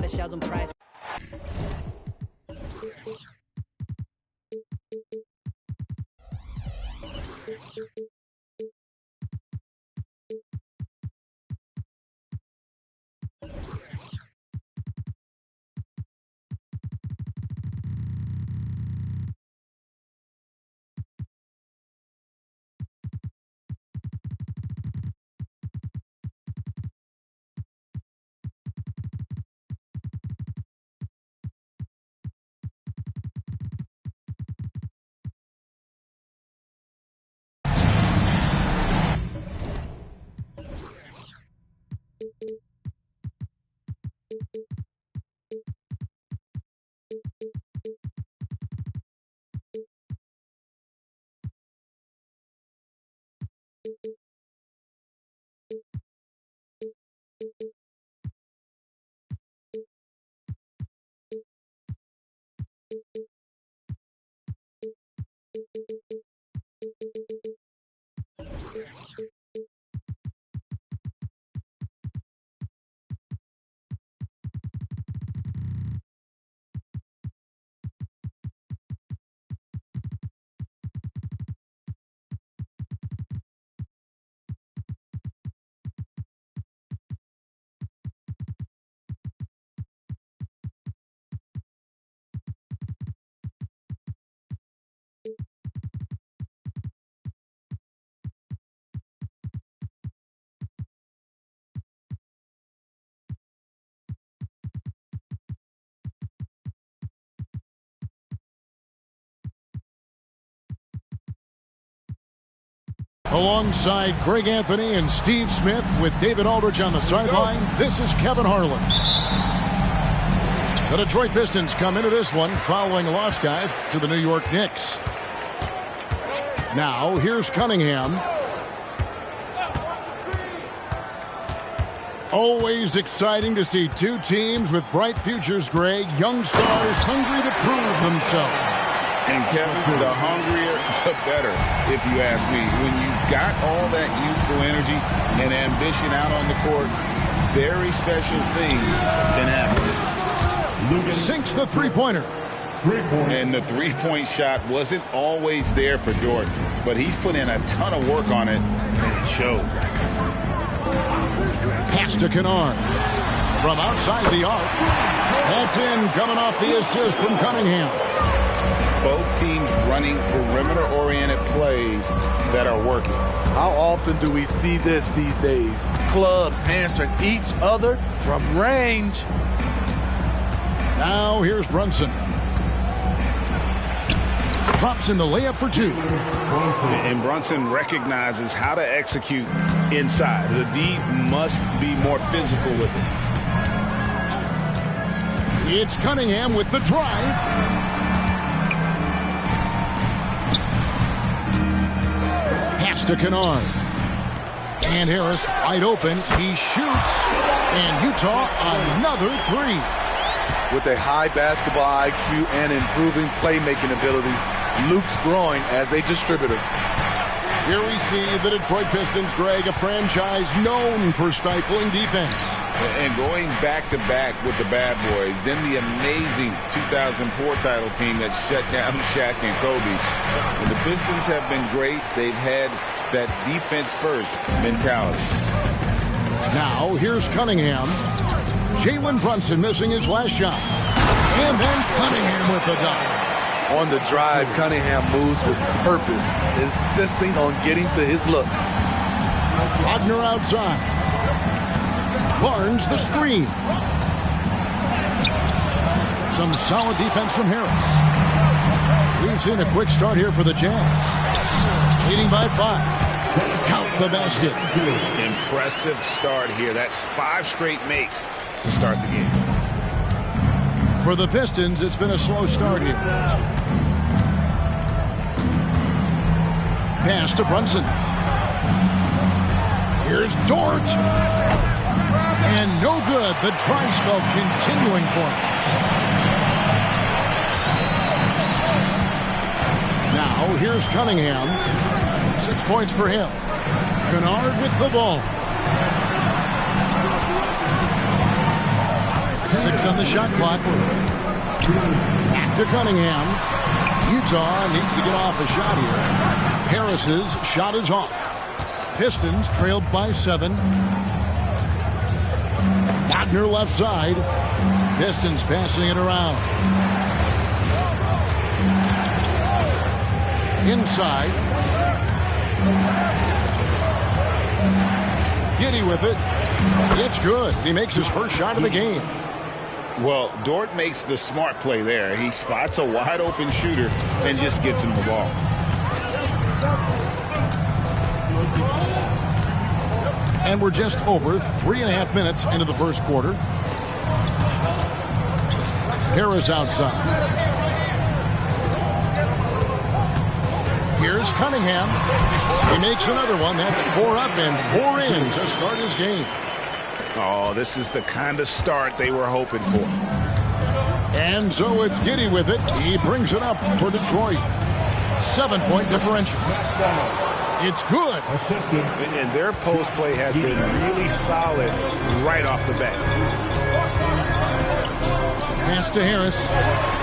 小众 price。Alongside Greg Anthony and Steve Smith with David Aldridge on the sideline, this is Kevin Harlan. The Detroit Pistons come into this one following a loss, guys, to the New York Knicks. Now, here's Cunningham. Always exciting to see two teams with bright futures, Greg. Young stars hungry to prove themselves. And Kevin, the hungrier, the better, if you ask me. When you've got all that youthful energy and ambition out on the court, very special things can happen. Sinks the three-pointer. And the three-point shot wasn't always there for Jordan, but he's put in a ton of work on it, and it shows. Pass to Kennard. From outside the arc. That's in, coming off the assist from Cunningham. Both teams running perimeter-oriented plays that are working. How often do we see this these days? Clubs answering each other from range. Now here's Brunson. Drops in the layup for two. And Brunson recognizes how to execute inside. The D must be more physical with it. It's Cunningham with the drive. Pass to Kennard. And Harris wide open. He shoots. And Utah another three. With a high basketball IQ and improving playmaking abilities, Luke's growing as a distributor. Here we see the Detroit Pistons, Greg, a franchise known for stifling defense. And going back-to-back with the bad boys, then the amazing 2004 title team that shut down Shaq and Kobe. And the Pistons have been great. They've had that defense-first mentality. Now, here's Cunningham. Jalen Brunson missing his last shot. And then Cunningham with the dunk. On the drive, Cunningham moves with purpose, insisting on getting to his look. Wagner outside. Barnes the screen. Some solid defense from Harris. We've seen a quick start here for the Jazz. Leading by 5. Count the basket. Impressive start here. That's 5 straight makes to start the game. For the Pistons, it's been a slow start here. Pass to Brunson. Here's Dort. And no good. The dry spell continuing for him. Now, here's Cunningham. 6 points for him. Kennard with the ball. 6 on the shot clock. Back to Cunningham. Utah needs to get off a shot here. Harris's shot is off. Pistons trailed by 7. Wagner left side. Pistons passing it around. Inside. Giddy with it. It's good. He makes his first shot of the game. Well, Dort makes the smart play there. He spots a wide open shooter and just gets him the ball. And we're just over 3.5 minutes into the first quarter. Harris outside. Here's Cunningham. He makes another one. That's 4 up and 4 in to start his game. Oh, this is the kind of start they were hoping for. And so it's Giddy with it. He brings it up for Detroit. 7-point differential. It's good. And their post play has been really solid right off the bat. Pass to Harris.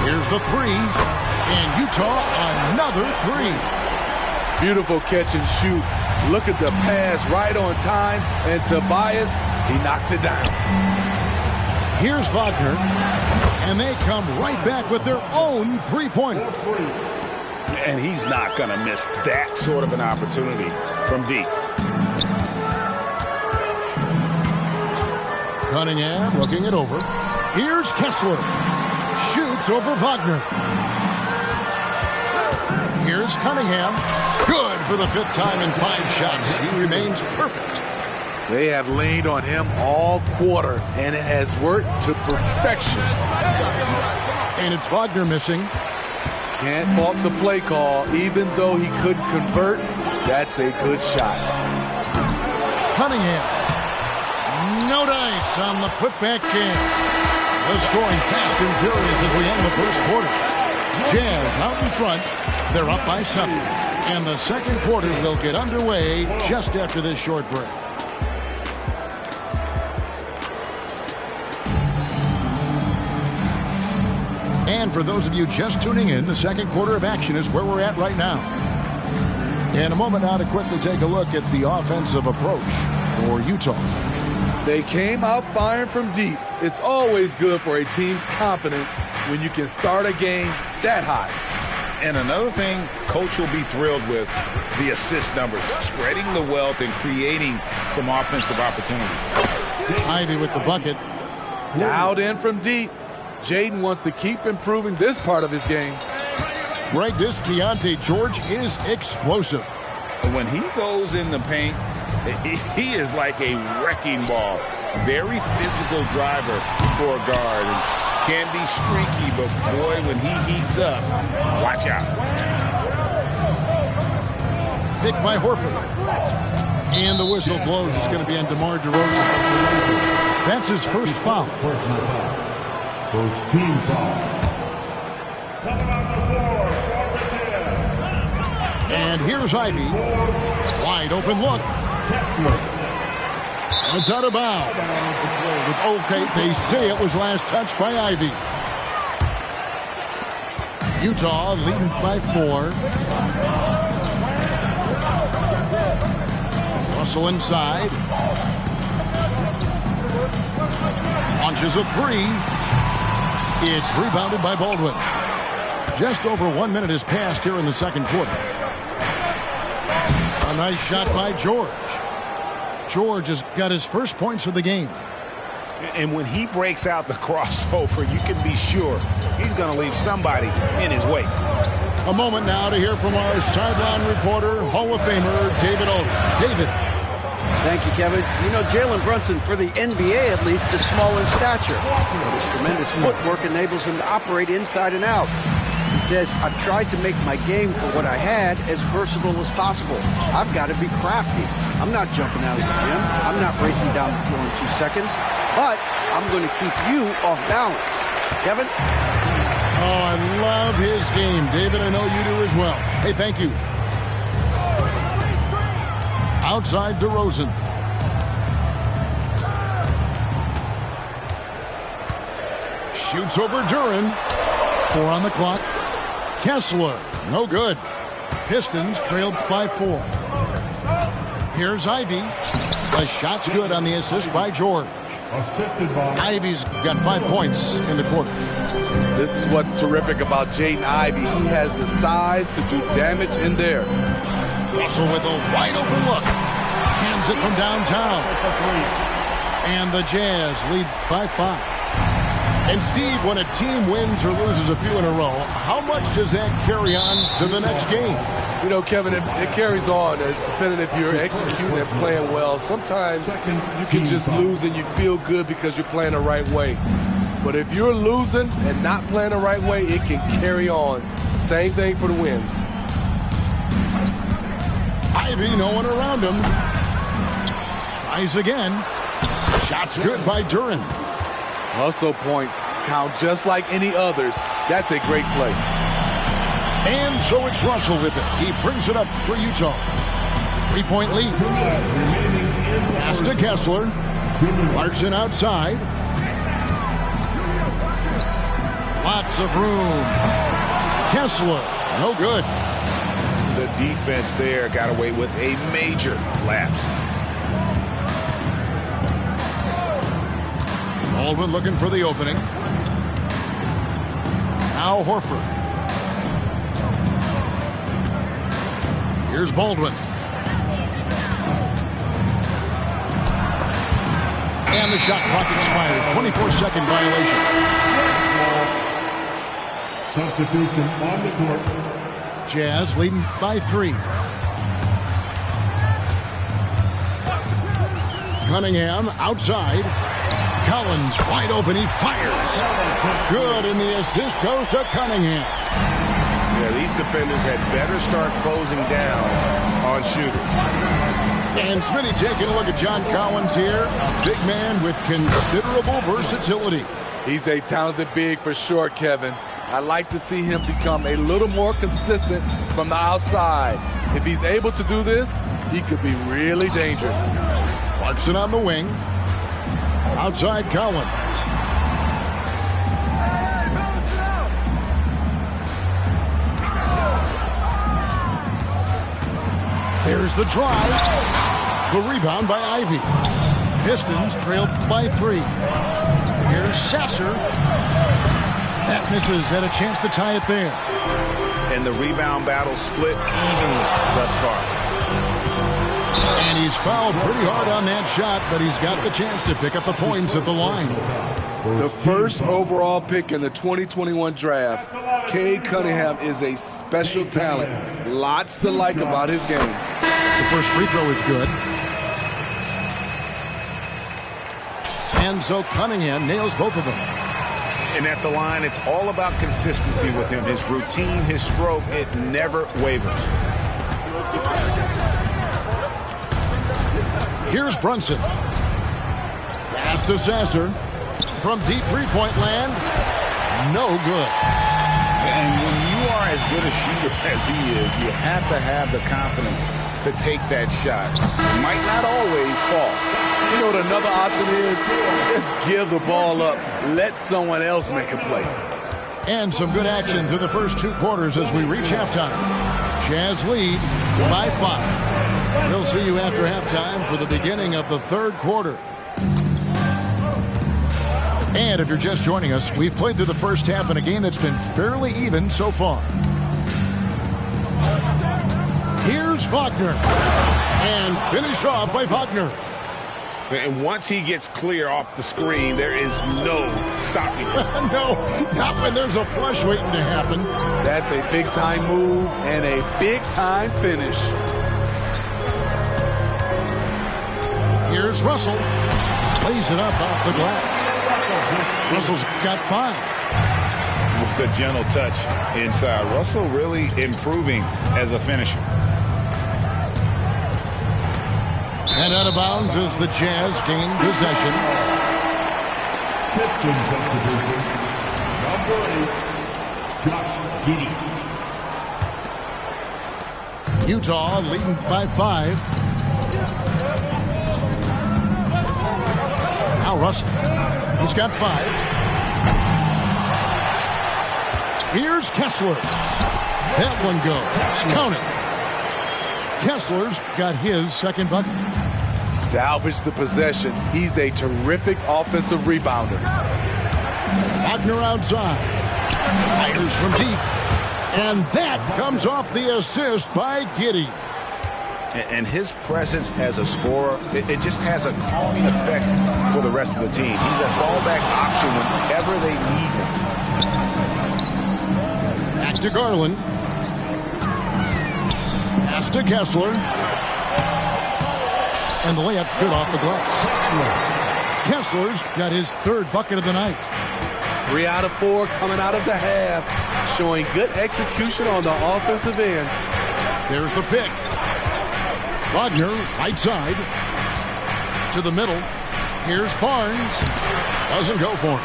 Here's the 3. And Utah, another 3. Beautiful catch and shoot. Look at the pass right on time. And Tobias, he knocks it down. Here's Wagner. And they come right back with their own 3-pointer. And he's not going to miss that sort of an opportunity from deep. Cunningham looking it over. Here's Kessler. Shoots over Wagner. Here's Cunningham. Good for the 5th time in 5 shots. He remains perfect. They have leaned on him all quarter, and it has worked to perfection. And it's Wagner missing. Can't fault the play call. Even though he couldn't convert, that's a good shot. Cunningham. No dice on the putback jam. The scoring fast and furious as we end the first quarter. Jazz out in front. They're up by 7. And the second quarter will get underway just after this short break. And for those of you just tuning in, the second quarter of action is where we're at right now. In a moment now to quickly take a look at the offensive approach for Utah. They came out firing from deep. It's always good for a team's confidence when you can start a game that high. And another thing Coach will be thrilled with, the assist numbers, spreading the wealth and creating some offensive opportunities. Ivy with the bucket. Dialed in from deep. Jaden wants to keep improving this part of his game. Greg, this Keontae George is explosive. When he goes in the paint, he is like a wrecking ball. Very physical driver for a guard. And can be streaky, but boy, when he heats up, watch out. Picked by Horford. And the whistle blows. It's going to be on DeMar DeRozan. That's his first foul. First team foul. And here's Ivy. Wide open look. It's out of bounds. Okay, they say it was last touched by Ivy. Utah leading by 4. Russell inside. Launches a 3. It's rebounded by Baldwin. Just over 1 minute has passed here in the second quarter. A nice shot by George. George has got his first points of the game. And when he breaks out the crossover, you can be sure he's going to leave somebody in his wake. A moment now to hear from our sideline reporter, Hall of Famer David Olden. David. Thank you, Kevin. You know, Jalen Brunson, for the NBA at least, is small in stature. But his tremendous footwork enables him to operate inside and out. He says, I've tried to make my game for what I had as versatile as possible. I've got to be crafty. I'm not jumping out of the gym. I'm not racing down the floor in 2 seconds. But I'm going to keep you off balance. Kevin? Oh, I love his game. David, I know you do as well. Hey, thank you. Outside DeRozan. Shoots over Duran. 4 on the clock. Kessler, no good. Pistons trailed by 4. Here's Ivy. The shot's good on the assist by George. Assisted by Ivy's got 5 points in the quarter. This is what's terrific about Jaden Ivey. He has the size to do damage in there. Russell with a wide open look. Hands it from downtown. And the Jazz lead by 5. And Steve, when a team wins or loses a few in a row, how much does that carry on to the next game? You know, Kevin, it carries on. It's depending if you're executing and playing well. Sometimes you can just lose and you feel good because you're playing the right way. But if you're losing and not playing the right way, it can carry on. Same thing for the wins. Ivy, no one around him. Tries again. Shot's good by Duran. Hustle points count just like any others. That's a great play. And so it's Russell with it. He brings it up for Utah. 3-point lead. Pass to Kessler. Clarkson outside. Lots of room. Kessler, no good. The defense there got away with a major lapse. Baldwin looking for the opening. Now Horford. Here's Baldwin. And the shot clock expires. 24-second violation. substitution on the court. Jazz leading by 3. Cunningham outside. Collins wide open. He fires. Good, and the assist goes to Cunningham. Yeah, these defenders had better start closing down on shooters. And Smitty taking a look at John Collins here. A big man with considerable versatility. He's a talented big for sure, Kevin. I like to see him become a little more consistent from the outside. If he's able to do this, he could be really dangerous. Clarkson on the wing. Outside Collins. There's the drive. The rebound by Ivy. Pistons trailed by 3. Here's Sasser. That misses. Had a chance to tie it there. And the rebound battle split evenly thus far. And he's fouled pretty hard on that shot, but he's got the chance to pick up the points at the line. The first overall pick in the 2021 draft, Cade Cunningham is a special talent. Lots to like about his game. The first free throw is good. And so Cunningham nails both of them. And at the line, it's all about consistency with him. His routine, his stroke, it never wavers. Here's Brunson. Pass to Sasser. From deep three-point land. No good. And when you are as good a shooter as he is, you have to have the confidence to take that shot. It might not always fall. You know what another option is? Just give the ball up. Let someone else make a play. And some good action through the first 2 quarters as we reach halftime. Jazz lead by 5. We'll see you after halftime for the beginning of the 3rd quarter. And if you're just joining us, we've played through the first half in a game that's been fairly even so far. Here's Wagner. And finish off by Wagner. And once he gets clear off the screen, there is no stopping him. No, not when there's a flush waiting to happen. That's a big-time move and a big-time finish. Here's Russell. Lays it up off the glass. Russell's got 5. With a gentle touch inside. Russell really improving as a finisher. And out of bounds as the Jazz gain possession. Pistons substitution. Number 8, Josh Giddey. Utah leading by 5. Now Russell. He's got 5. Here's Kessler. That one goes. Count it. Kessler's got his second bucket. Salvage the possession. He's a terrific offensive rebounder. Wagner outside. Fires from deep. And that comes off the assist by Giddey. And his presence as a scorer, it just has a calming effect for the rest of the team. He's a fallback option whenever they need him. Back to Garland. Pass to Kessler. And the layup's good off the glass. Kessler's got his third bucket of the night. 3 out of 4 coming out of the half. Showing good execution on the offensive end. There's the pick. Wagner, right side. To the middle. Here's Barnes. Doesn't go for it.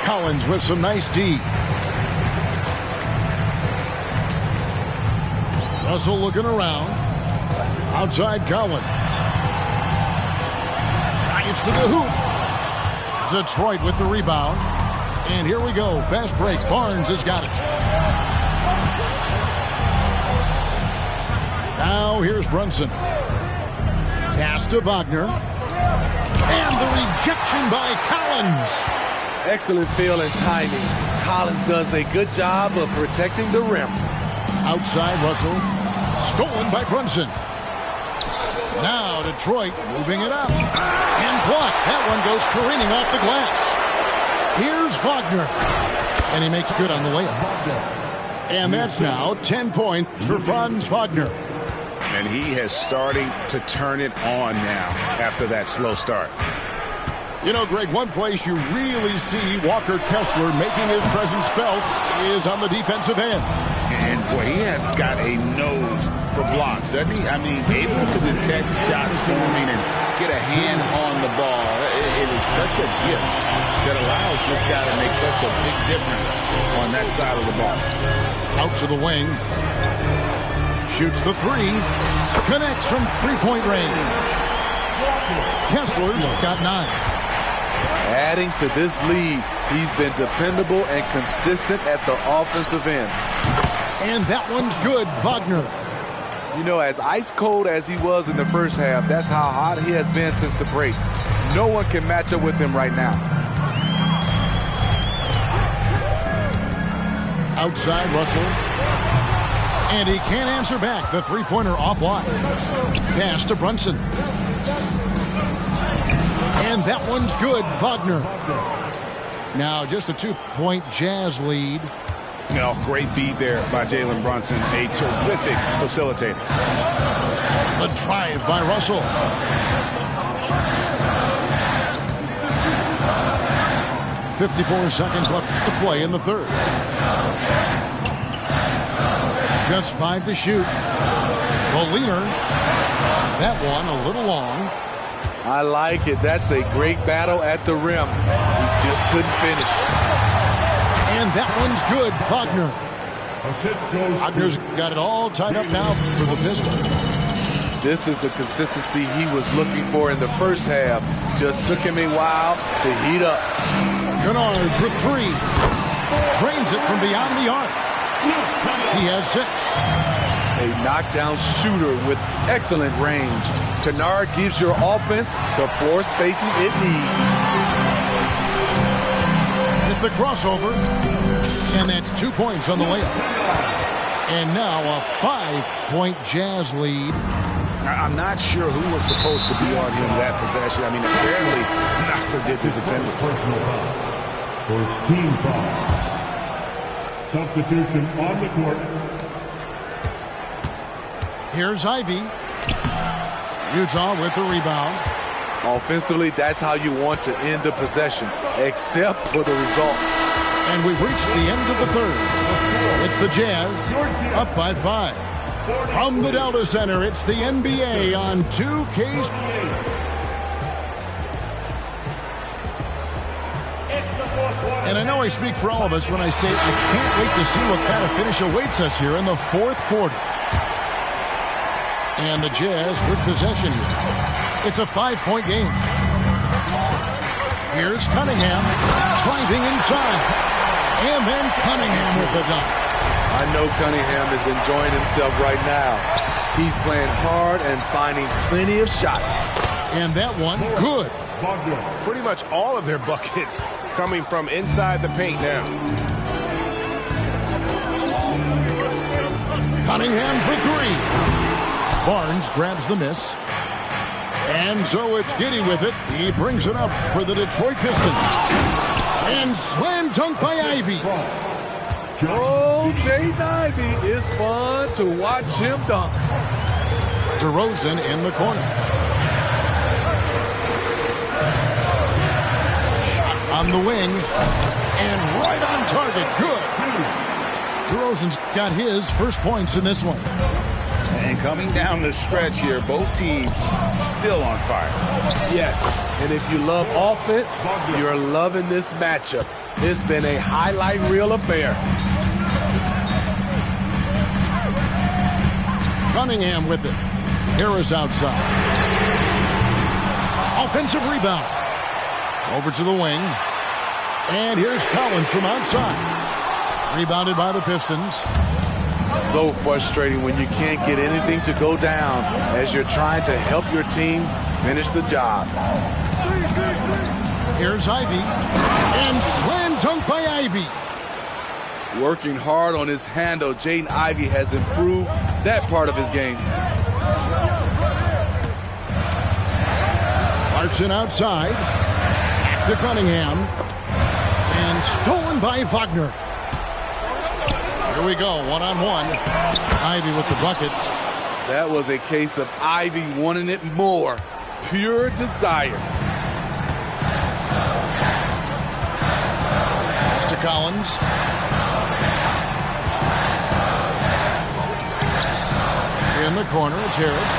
Collins with some nice D. Russell looking around. Outside Collins. Drives to the hoop. Detroit with the rebound. And here we go. Fast break. Barnes has got it. Now here's Brunson. Pass to Wagner. And the rejection by Collins. Excellent feel and timing. Collins does a good job of protecting the rim. Outside Russell. Stolen by Brunson. Now Detroit moving it up. And blocked. That one goes careening off the glass. Here's Wagner. And he makes good on the layup. And that's now 10 points for Franz Wagner. And he has starting to turn it on now after that slow start. You know, Greg, one place you really see Walker Kessler making his presence felt is on the defensive end. And, boy, he has got a nose for blocks, doesn't he? I mean, able to detect shots forming and get a hand on the ball. It is such a gift that allows this guy to make such a big difference on that side of the ball. Out to the wing. Shoots the three. Connects from three-point range. Kessler's got 9. Adding to this lead, he's been dependable and consistent at the offensive end. And that one's good, Wagner. You know, as ice cold as he was in the first half, that's how hot he has been since the break. No one can match up with him right now. Outside Russell. And he can't answer back. The three-pointer offline. Pass to Brunson. And that one's good, Wagner. Now just a 2-point Jazz lead. No, great feed there by Jalen Brunson. A terrific facilitator. The drive by Russell. .54 seconds left to play in the third. Just 5 to shoot. The leader. That one a little long. I like it. That's a great battle at the rim. He just couldn't finish. And that one's good, Wagner. Wagner's got it all tied up now for the Pistons. This is the consistency he was looking for in the first half. Just took him a while to heat up. Kennard for 3. Drains it from beyond the arc. He has 6. A knockdown shooter with excellent range. Kennard gives your offense the floor spacing it needs. With the crossover. And that's 2 points on the layup. And now a 5-point Jazz lead. I'm not sure who was supposed to be on him that possession. I mean, apparently neither did the defender. Personal foul for his team foul. Substitution on the court. Here's Ivy. Utah with the rebound. Offensively, that's how you want to end the possession, except for the result. And we've reached the end of the third. It's the Jazz up by 5. From the Delta Center, it's the NBA on 2K. And I know I speak for all of us when I say I can't wait to see what kind of finish awaits us here in the fourth quarter. And the Jazz with possession here. It's a 5-point game. Here's Cunningham driving inside. And then Cunningham with the dunk. I know Cunningham is enjoying himself right now. He's playing hard and finding plenty of shots. And that one, good. Pretty much all of their buckets coming from inside the paint now. Cunningham for three. Barnes grabs the miss. And so it's Giddey with it. He brings it up for the Detroit Pistons. And slam dunk by Ivy. Oh, Jaden Ivey is fun to watch him dunk. DeRozan in the corner. Shot on the wing. And right on target. Good. DeRozan's got his first points in this one. And coming down the stretch here, both teams still on fire. Yes, and if you love offense, you're loving this matchup. It's been a highlight reel affair. Cunningham with it. Harris outside. Offensive rebound. Over to the wing. And here's Collins from outside. Rebounded by the Pistons. So frustrating when you can't get anything to go down as you're trying to help your team finish the job. Here's Ivy. And slam dunk by Ivy. Working hard on his handle, Jaden Ivey has improved that part of his game. Clarkson outside. Back to Cunningham. And stolen by Wagner. Here we go, one-on-one. Ivy with the bucket. That was a case of Ivy wanting it more. Pure desire. Pass to Collins. In the corner, it's Harris.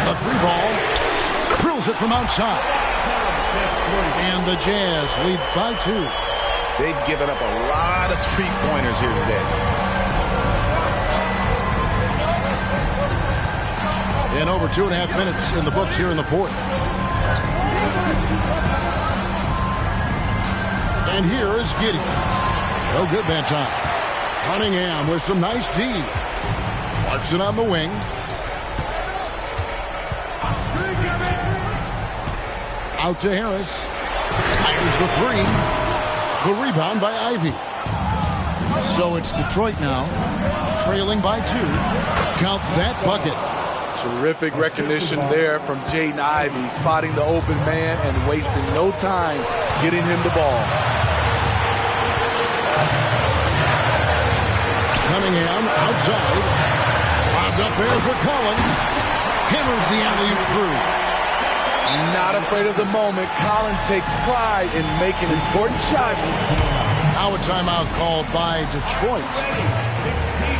The three ball. Drills it from outside. And the Jazz lead by 2. They've given up a lot of three-pointers here today. And over 2.5 minutes in the books here in the fourth. And here is Giddey. No good that time. Cunningham with some nice D. Clarkson on the wing. Out to Harris. Fires the three. The rebound by Ivy. So it's Detroit now, trailing by 2. Count that bucket. Terrific recognition there from Jaden Ivey, spotting the open man and wasting no time getting him the ball. Cunningham outside. Bobbed up there for Collins. Hammers the alley-oop through. Not afraid of the moment. Collins takes pride in making important shots. Now a timeout called by Detroit.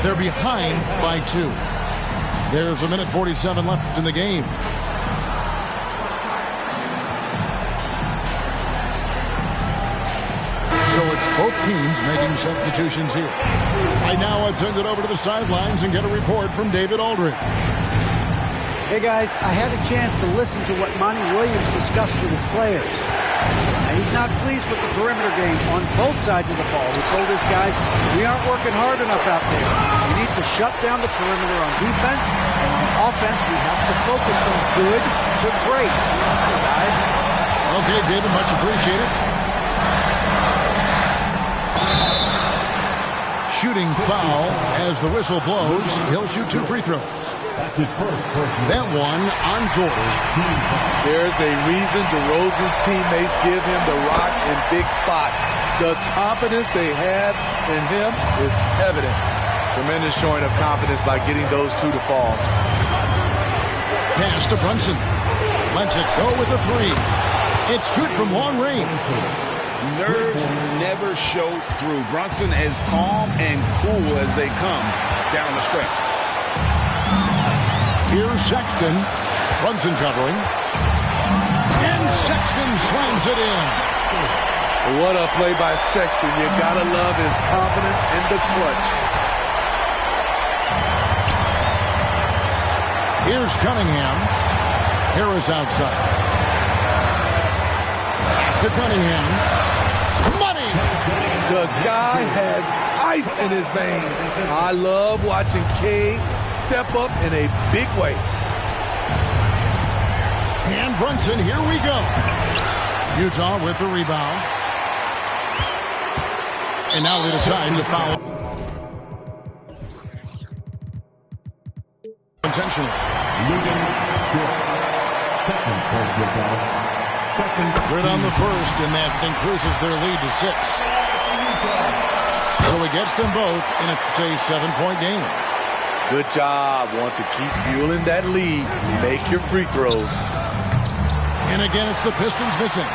They're behind by 2. There's 1:47 left in the game. So it's both teams making substitutions here. Right now, I'd send it over to the sidelines and get a report from David Aldridge. Hey guys, I had a chance to listen to what Monty Williams discussed with his players. And he's not pleased with the perimeter game on both sides of the ball. He told his guys, we aren't working hard enough out there. We need to shut down the perimeter on defense, and on offense we have to focus from good to great. Okay, guys. Okay, David, much appreciated. Shooting foul as the whistle blows. He'll shoot 2 free throws. That's his first personal. That one on George. There's a reason DeRozan's teammates give him the rock in big spots. The confidence they have in him is evident. Tremendous showing of confidence by getting those 2 to fall. Pass to Brunson. Lets it go with a 3. It's good from long range. Nerves never show through. Brunson as calm and cool as they come down the stretch. Here's Sexton. Brunson covering. And Sexton slams it in. What a play by Sexton. You gotta love his confidence in the clutch. Here's Cunningham. Harris outside. Back to Cunningham. Money! guy has ice in his veins. I love watching K step up in a big way. And Brunson, here we go. Utah with the rebound. And now they decide to foul. Intentionally. Good on the first, and that increases their lead to 6. So it gets them both in a 7-point game. Good job. Want to keep fueling that lead. Make your free throws. And again, it's the Pistons missing.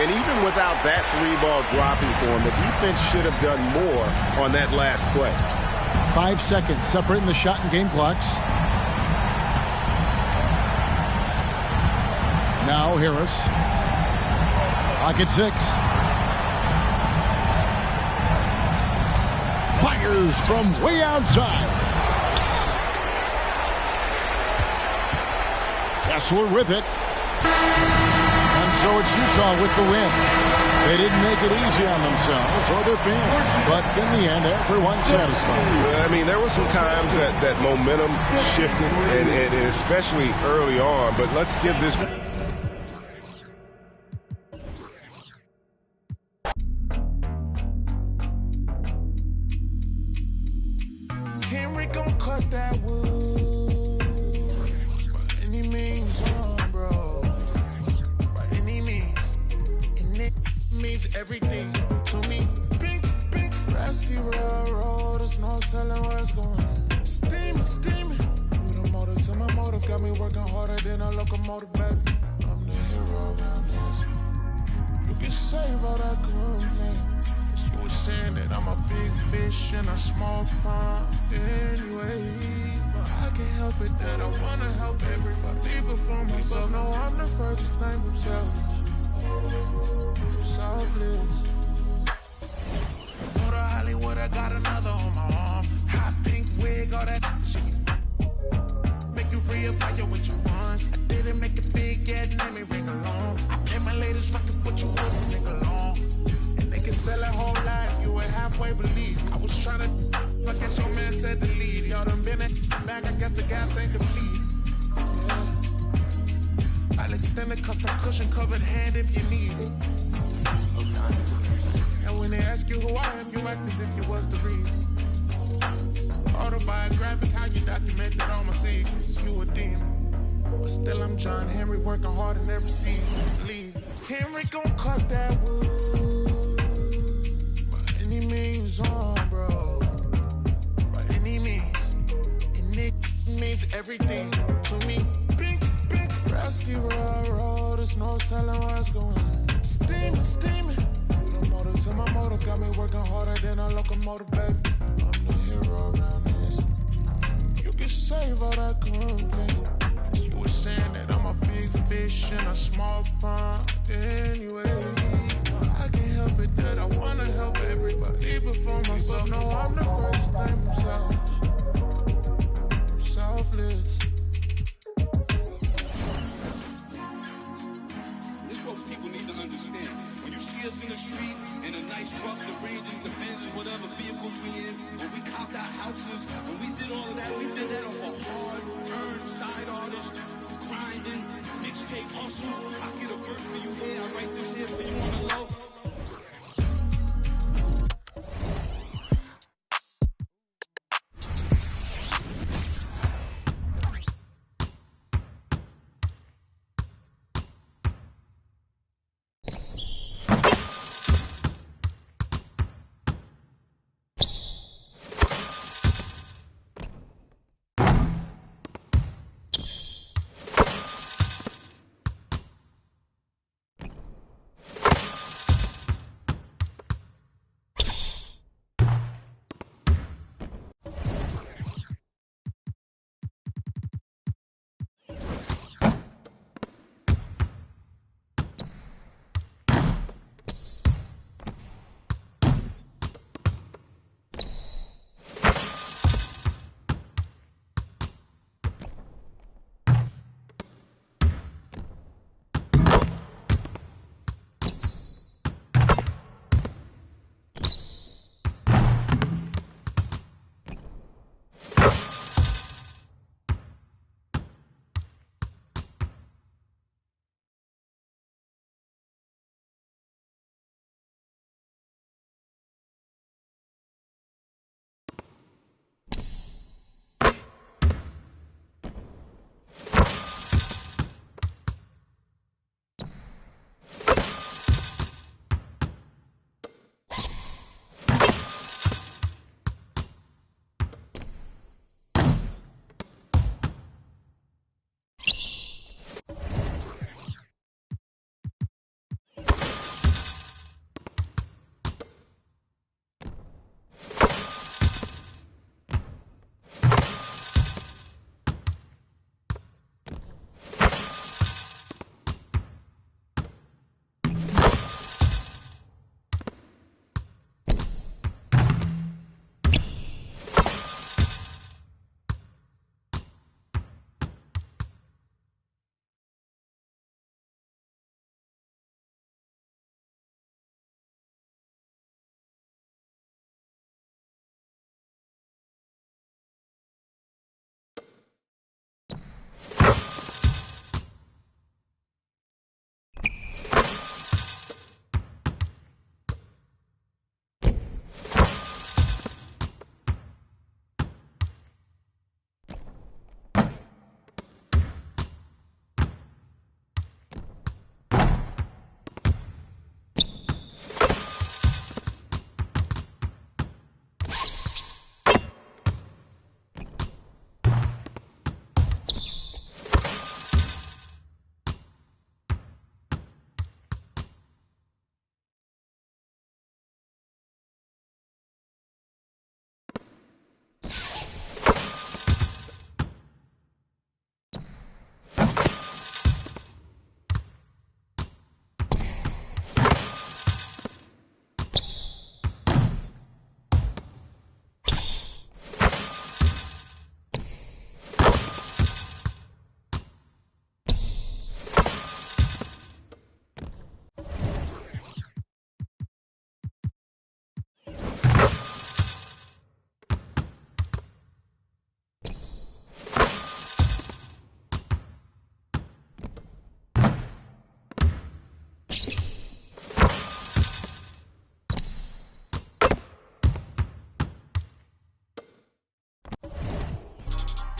And even without that 3-ball dropping for him, the defense should have done more on that last play. 5 seconds separating the shot and game clocks. Now Harris. Pocket 6. Fires from way outside. Kessler with it. And so it's Utah with the win. They didn't make it easy on themselves or their fans, but in the end, everyone's satisfied. I mean, there were some times that momentum shifted, and especially early on, but let's give this... Henry gon' cut that wood by any means, bro. By any means, and it means everything to me. Pink, rusty railroad, there's no telling what's going on. Steaming. You the motive to my motive, got me working harder than a locomotive, baby. I'm the hero around this. You can save all that complaint. You were saying that I'm a big fish in a small pond anyway. But I can't help it that I wanna help everybody before myself. No, I'm the furthest thing from selfless. Go to Hollywood, I got another on my arm. Hot pink wig, all that shit. Make you reevaluate what you want. I didn't make it big yet, let me ring along. I play my latest record, but you wouldn't sing along. Sell a whole lot, you would halfway believe. I was trying to, I guess your man said to lead. Y'all done been back, I guess the gas ain't complete. Yeah. I'll extend a custom cushion covered hand if you need it. And when they ask you who I am, you act as if you was the reason. Autobiographic, how you documented all my secrets. You a demon. But still I'm John Henry, working hard in every season. Leave. Henry gon' cut that wood. Any means bro. By any means. And it means everything to me. Pink, rusty railroad, there's no telling what's going on. Steaming. You the motive to my motive, got me working harder than a locomotive, baby. I'm the hero around this. You can save all that complaint. You were saying that I'm a big fish in a small pond anyway. I can't help it that I wanna help everybody before myself. No, I'm the first thing from selfless. This is what people need to understand. When you see us in the street, in the nice trucks, the Rangers, the Benzes, whatever vehicles we in, when we copped our houses, when we did all of that, we did that off a hard-earned side artist, grinding, mixtape hustle. I get a verse for you here, I write this here for you on the low.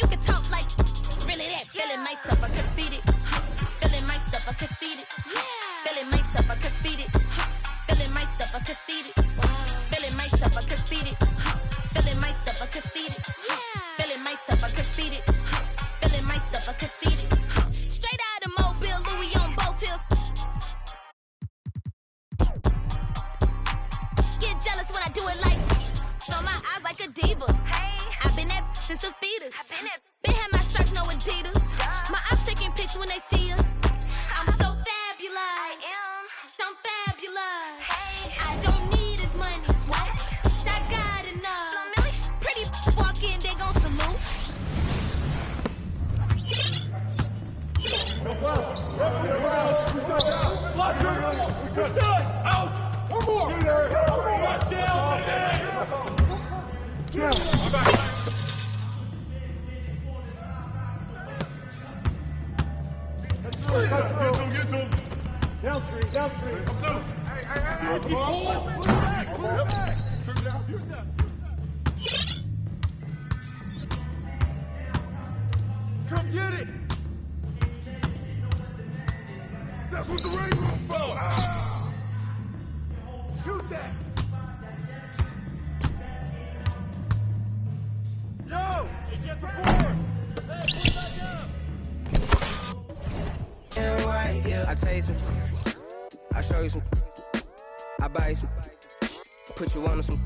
You can talk like really that. Feeling myself, I conceited. Feeling myself, I conceited. Feeling myself, I conceited. Feeling myself, I conceited. Feeling myself, I conceited. Feeling myself, I conceited. Feeling myself, I conceited. Feeling myself, I conceited. Straight out of Mobile, Louis on both hills. Get jealous when I do it like on my eyes like a diva. I've been that since a fetus. Been had my stripes, no Adidas. My ops taking pics when they see us. I'm so fabulous. I'm fabulous. I don't need his money. I got enough. Pretty walk in, they gon' salute. Out! One more! Get to him. Down three. Come through. Hey. Come on. Come get it. That's what the ring was for. Ah. Shoot that. Yo, get the board. I tell you some, I show you some, I buy you some, put you on some,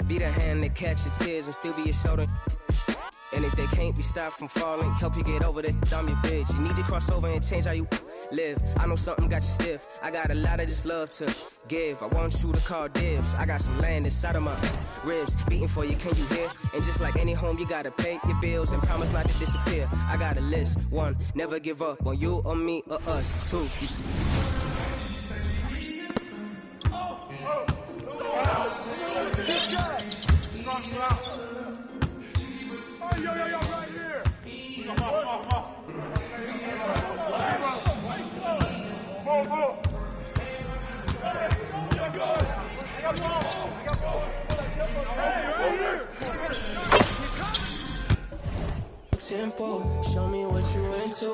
be the hand that catch your tears and still be your shoulder. And if they can't be stopped from falling, help you get over that, I'm your bitch. You need to cross over and change how you live. I know something got you stiff. I got a lot of this love to give. I want you to call dibs. I got some land inside of my ribs beating for you, can you hear? And just like any home, you gotta pay your bills and promise not to disappear. I got a list. 1, never give up on you or me or us. 2, Yo, right here. Tempo, show me what you into.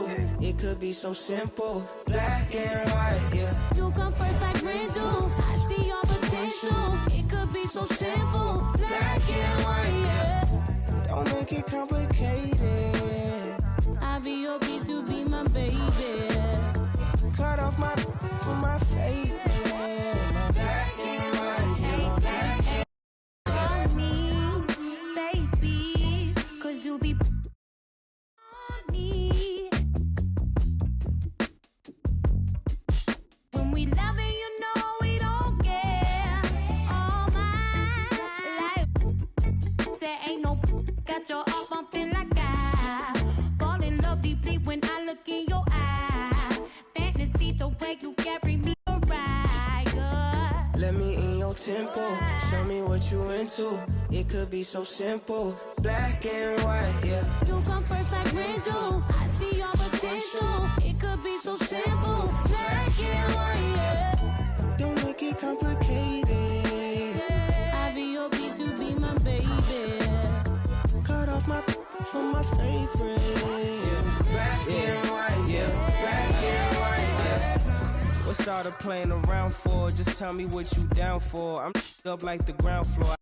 It could be so simple, black and white, yeah. You come first like rain do. I see your potential. It could be so simple, black and white, yeah. Don't make it complicated. I be your piece, you be my baby. Cut off my for my favorite. Black and white, yeah. Black and On me, baby, 'cause you be on me. When we love it, you know we don't care. All my life, say ain't no got your up bumping like I fall in love deeply when I look in your eye. Fantasy the way you carry me around. let me in your tempo. Show me what you into. It could be so simple, black and white, yeah. You come first like rain do. I see your potential. It could be so simple, black and white, yeah. Don't make it complicated. I be your piece, you be my baby. Cut off my for my favorite. Yeah. Black and white, yeah. Black and white, yeah. What's all the playing around for? Just tell me what you down for. I'm up like the ground floor.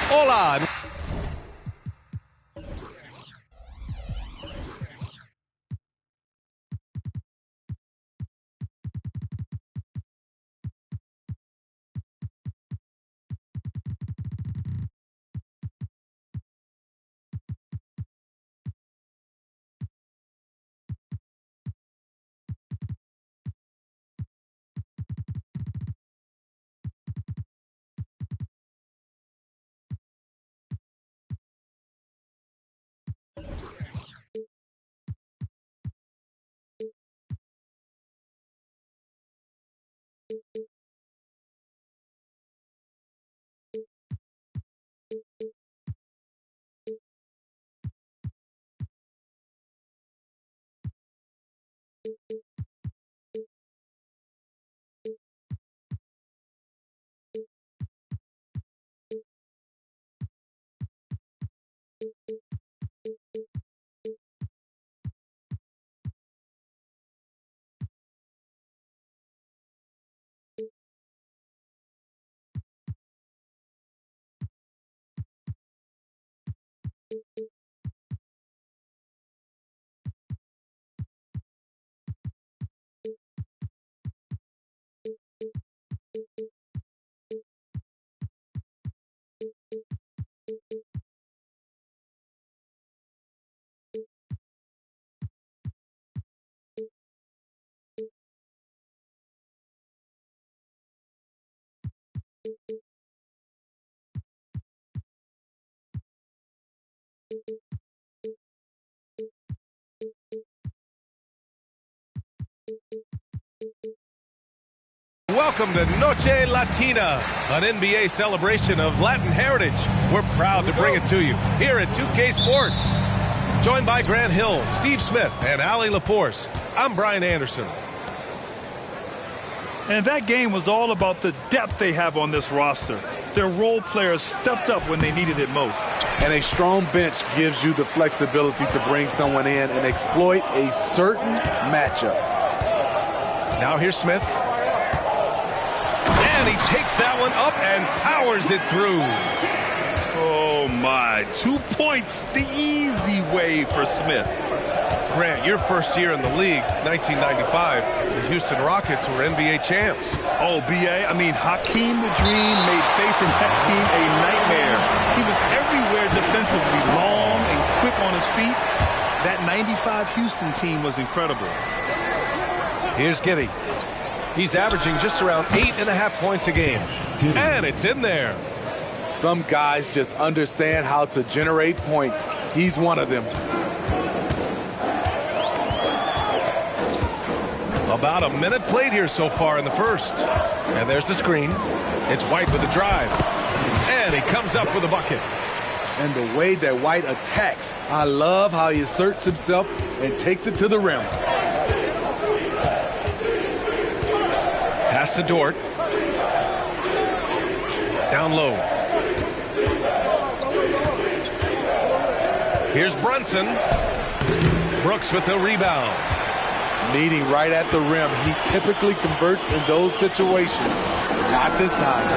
Olá! Welcome to Noche Latina, an NBA celebration of Latin heritage. We're proud to bring it to you here at 2K Sports. Joined by Grant Hill, Steve Smith, and Allie LaForce, I'm Brian Anderson. And that game was all about the depth they have on this roster. Their role players stepped up when they needed it most. And a strong bench gives you the flexibility to bring someone in and exploit a certain matchup. Now here's Smith. And he takes that one up and powers it through. Oh, my. 2 points the easy way for Smith. Grant, your first year in the league, 1995, the Houston Rockets were NBA champs. Oh, B.A., I mean, Hakeem the Dream made facing that team a nightmare. He was everywhere defensively, long and quick on his feet. That 95 Houston team was incredible. Here's Giddey. He's averaging just around 8.5 points a game. And it's in there. Some guys just understand how to generate points. He's one of them. About a minute played here so far in the first. And there's the screen. It's White with the drive. And he comes up with a bucket. And the way that White attacks, I love how he asserts himself and takes it to the rim. Pass to Dort. Down low. Here's Brunson. Brooks with the rebound. Meeting right at the rim. He typically converts in those situations. Not this time.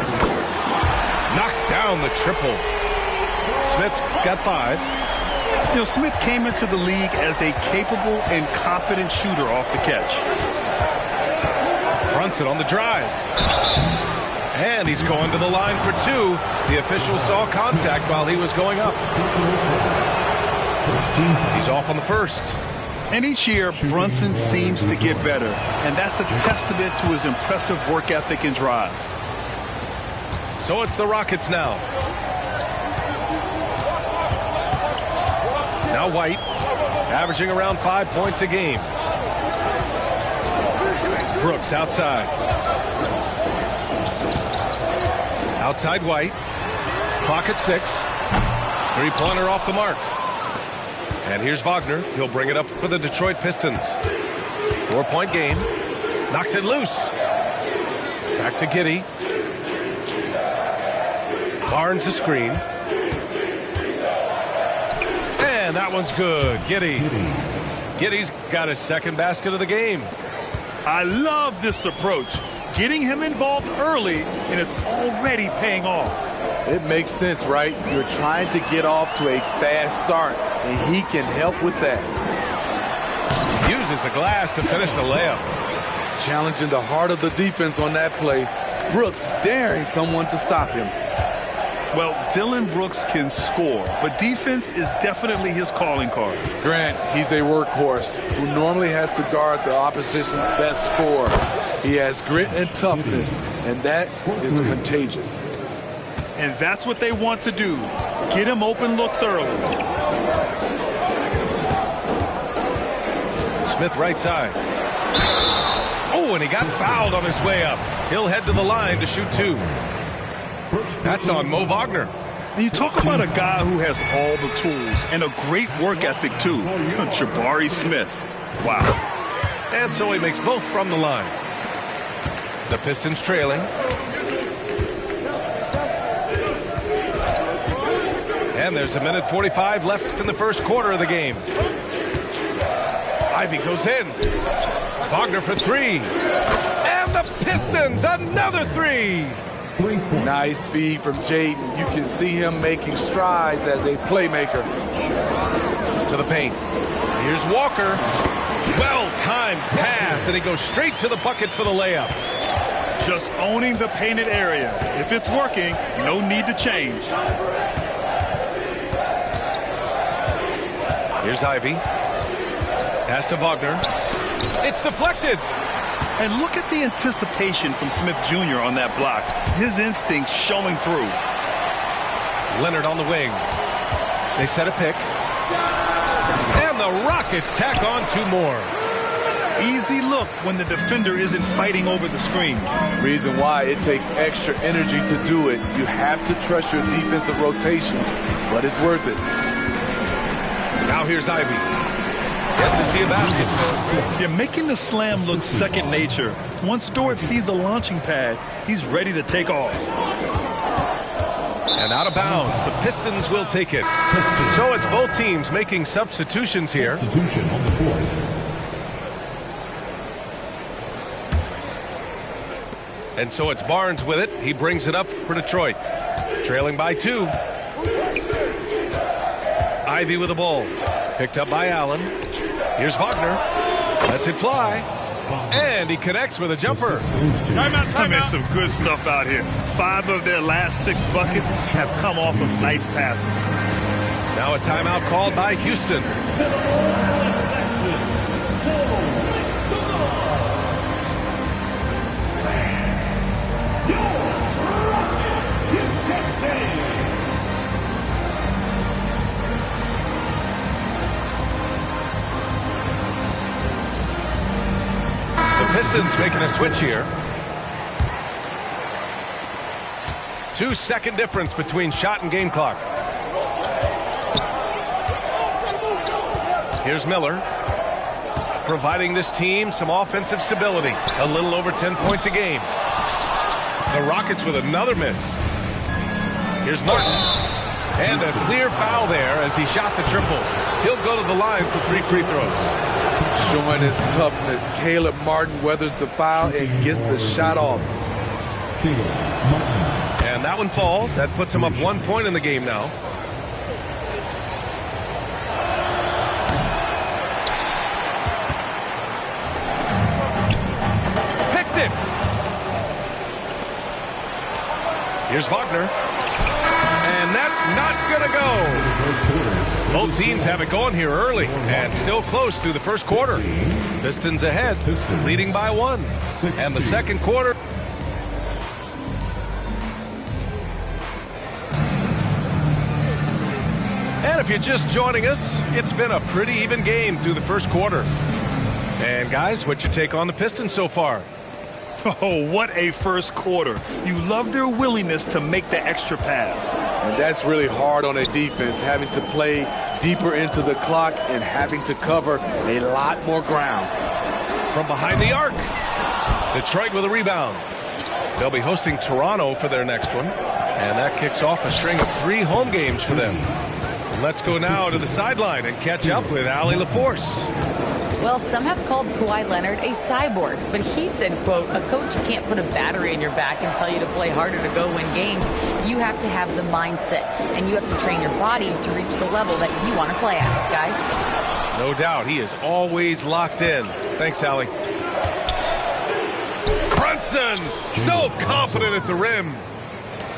Knocks down the triple. Smith's got 5. You know, Smith came into the league as a capable and confident shooter off the catch. Brunson on the drive. And he's going to the line for 2. The official saw contact while he was going up. He's off on the first. And each year, Brunson seems to get better. And that's a testament to his impressive work ethic and drive. So it's the Rockets now. Now White, averaging around 5 points a game. Brooks outside. Outside White. Clock at 6. 3-pointer off the mark. And here's Wagner. He'll bring it up for the Detroit Pistons. 4-point game. Knocks it loose. Back to Giddey. Barnes a screen. And that one's good. Giddey. Giddey's got his second basket of the game. I love this approach. Getting him involved early, and it's already paying off. It makes sense, right? You're trying to get off to a fast start, and he can help with that. Uses the glass to finish the layup. Challenging the heart of the defense on that play. Brooks daring someone to stop him. Well, Dylan Brooks can score, but defense is definitely his calling card. Grant, he's a workhorse who normally has to guard the opposition's best scorer. He has grit and toughness, and that is contagious. And that's what they want to do. Get him open looks early. Smith right side. Oh, and he got fouled on his way up. He'll head to the line to shoot 2. That's on Mo Wagner. And you talk about a guy who has all the tools and a great work ethic, too. Jabari Smith. Wow. And so he makes both from the line. The Pistons trailing. And there's 1:45 left in the first quarter of the game. Ivy goes in. Wagner for 3. And the Pistons, another 3. Nice speed from Jaden. You can see him making strides as a playmaker. To the paint. Here's Walker. Well-timed pass, and he goes straight to the bucket for the layup. Just owning the painted area. If it's working, no need to change. Here's Ivy. Pass to Wagner. It's deflected. And look at the anticipation from Smith Jr. on that block. His instincts showing through. Leonard on the wing. They set a pick. And the Rockets tack on 2 more. Easy look when the defender isn't fighting over the screen. Reason why it takes extra energy to do it. You have to trust your defensive rotations, but it's worth it. Now here's Ivy. Yet to see a basket. You're making the slam look second nature. Once Dort sees the launching pad, he's ready to take off. And out of bounds, the Pistons will take it. So it's both teams making substitutions here. And so it's Barnes with it. He brings it up for Detroit. Trailing by 2. Ivy with the ball. Picked up by Allen. Here's Wagner. Lets it fly. And he connects with a jumper. There's some good stuff out here. 5 of their last 6 buckets have come off of nice passes. Now a timeout called by Houston. Pistons making a switch here. 2-second difference between shot and game clock. Here's Miller, providing this team some offensive stability. A little over 10 points a game. The Rockets with another miss. Here's Martin. And a clear foul there as he shot the triple. He'll go to the line for 3 free throws. Showing his toughness. Caleb Martin weathers the foul and gets the shot off. And that one falls. That puts him up 1 point in the game now. Picked it. Here's Wagner. And that's not going to go. Both teams have it going here early and still close through the first quarter. Pistons ahead, leading by 1. And the second quarter. And if you're just joining us, it's been a pretty even game through the first quarter. And guys, what's your take on the Pistons so far? Oh, what a first quarter. You love their willingness to make the extra pass. And that's really hard on a defense, having to play deeper into the clock and having to cover a lot more ground. From behind the arc, Detroit with a rebound. They'll be hosting Toronto for their next one. And that kicks off a string of 3 home games for them. Let's go now to the sideline and catch up with Allie LaForce. Well, some have called Kawhi Leonard a cyborg, but he said, quote, a coach can't put a battery in your back and tell you to play harder to go win games. You have to have the mindset, and you have to train your body to reach the level that you want to play at, guys. No doubt, he is always locked in. Thanks, Allie. Brunson, so confident at the rim.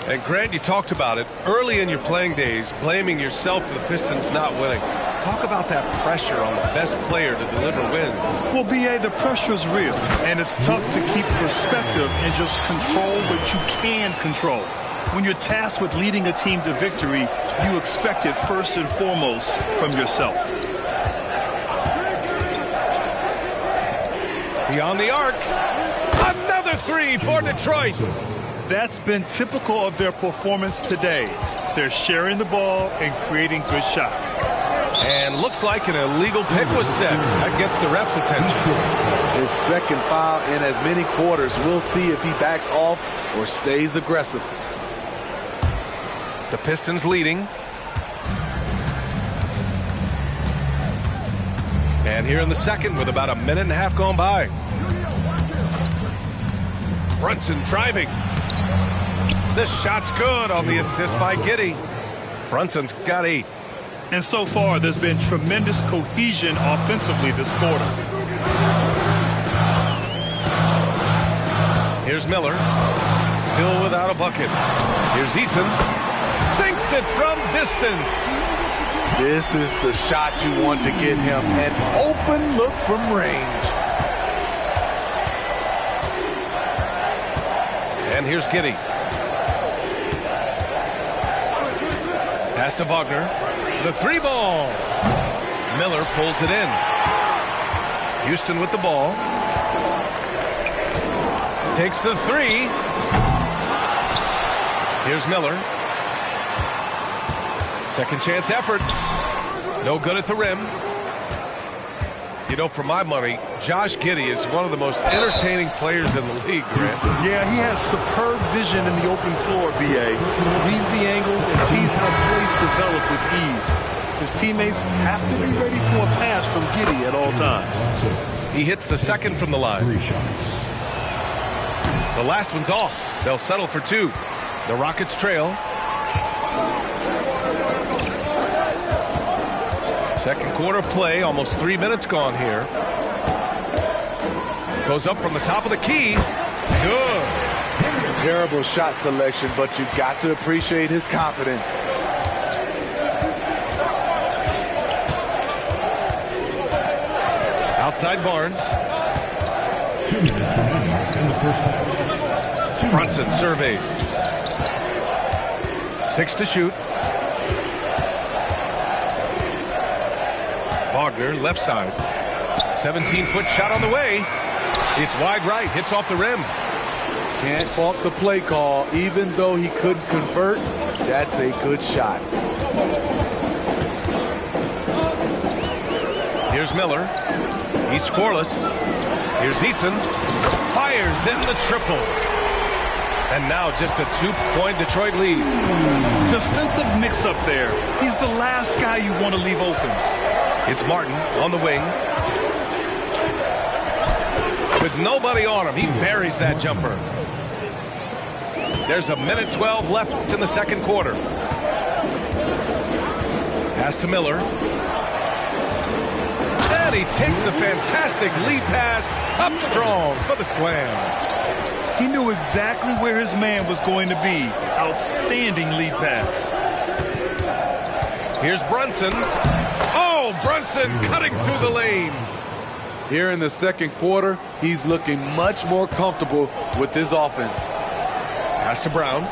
And Grant, you talked about it early in your playing days, blaming yourself for the Pistons not winning. Talk about that pressure on the best player to deliver wins. Well, B.A., the pressure's real, and it's tough to keep perspective and just control what you can control. When you're tasked with leading a team to victory, you expect it first and foremost from yourself. Beyond the arc. Another three for Detroit. That's been typical of their performance today. They're sharing the ball and creating good shots. And looks like an illegal pick was set. That gets the ref's attention. His second foul in as many quarters. We'll see if he backs off or stays aggressive. The Pistons leading. And here in the second with about a minute and a half gone by. Brunson driving. This shot's good on the assist by Giddey. Brunson's got 8. And so far, there's been tremendous cohesion offensively this quarter. Here's Miller. Still without a bucket. Here's Eason. Sinks it from distance. This is the shot you want to get him. An open look from range. And here's Giddey. Pass to Wagner. The 3 ball. Miller pulls it in. Houston with the ball. Takes the 3. Here's Miller. Second chance effort. No good at the rim. You know, for my money, Josh Giddey is one of the most entertaining players in the league, Grant. Yeah, he has superb vision in the open floor, B.A. Reads the angles and sees how plays develop with ease. His teammates have to be ready for a pass from Giddey at all times. He hits the second from the line. The last one's off. They'll settle for 2. The Rockets trail. Second quarter play, almost 3 minutes gone here. Goes up from the top of the key. Good. Terrible shot selection, but you've got to appreciate his confidence. Outside Barnes. 2 minutes remaining in the first half. Brunson surveys. 6 to shoot. Wagner, left side. 17-foot shot on the way. It's wide right, hits off the rim. Can't fault the play call. Even though he couldn't convert, that's a good shot. Here's Miller. He's scoreless. Here's Eason. Fires in the triple. And now just a 2-point Detroit lead. Defensive mix-up there. He's the last guy you want to leave open. It's Martin on the wing. With nobody on him, he buries that jumper. There's a minute 12 left in the second quarter. Pass to Miller. And he takes the fantastic lead pass up strong for the slam. He knew exactly where his man was going to be. Outstanding lead pass. Here's Brunson. Oh, Brunson cutting through the lane. Here in the second quarter, he's looking much more comfortable with his offense. Pass to Brown.